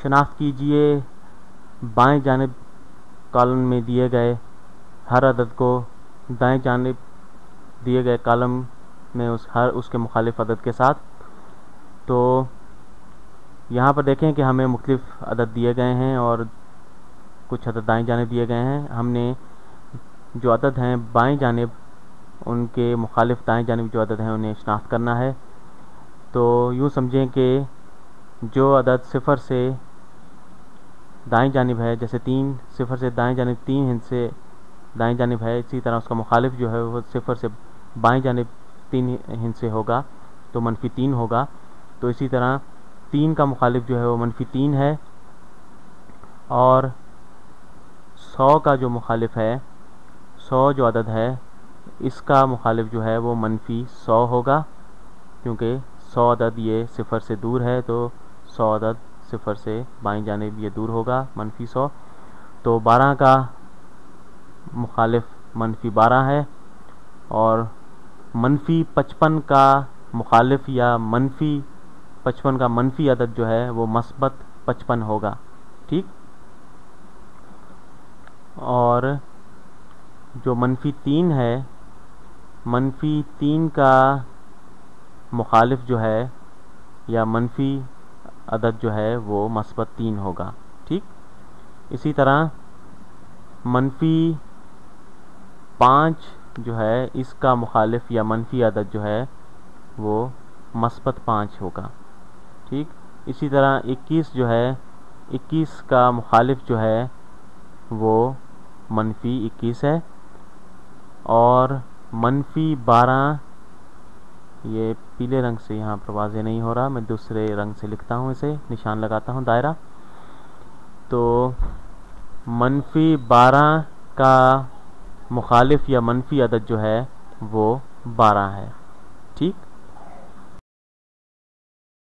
शनाख्त कीजिए बाएं जानिब कॉलम में दिए गए हर अदद को दाएं जानिब दिए गए कॉलम में उसके मुखालिफ अदद के साथ। तो यहाँ पर देखें कि हमें मुख्तलिफ अदद दिए गए हैं और कुछ अदद दाएं जानिब दिए गए हैं। हमने जो अदद हैं बाएं जानिब उनके मुखालिफ दाएं जानिब जो अदद हैं उन्हें शनाख्त करना है। तो यूँ समझें कि जो अदद सिफ़र से दाएं जानिब है, जैसे 3 सिफ़र से दाएं जानिब 3 हिंद से दाएं जानिब है, इसी तरह उसका मुखालिफ जो है वो सिफ़र से बाएं जानिब 3 हिंद से होगा तो -3 होगा। तो इसी तरह 3 का मुखालिफ जो है वो -3 है और 100 का जो मुखालिफ है, 100 जो अदद है इसका मुखालिफ जो है वो -100 होगा, क्योंकि 100 अदद ये सिफ़र से दूर है तो 100 अदद सिफ़र से बाएं जानिब ये दूर होगा -100। तो 12 का मुखालिफ -12 है और -55 का मुखालिफ या -55 का मनफी अदद जो है वो मस्बत 55 होगा। ठीक। और जो -3 है, -3 का मुखालिफ जो है या मनफी अदद जो है वो मस्बत 3 होगा। ठीक। इसी तरह -5 जो है इसका मुखालिफ या मनफी अदद जो है वो मस्बत 5 होगा। ठीक। इसी तरह 21 जो है, 21 का मुखालिफ जो है वो -21 है और -12, ये पीले रंग से यहाँ पर वाज़े नहीं हो रहा, मैं दूसरे रंग से लिखता हूँ, इसे निशान लगाता हूँ दायरा। तो -12 का मुखालिफ या मनफी अदद जो है वो 12 है। ठीक।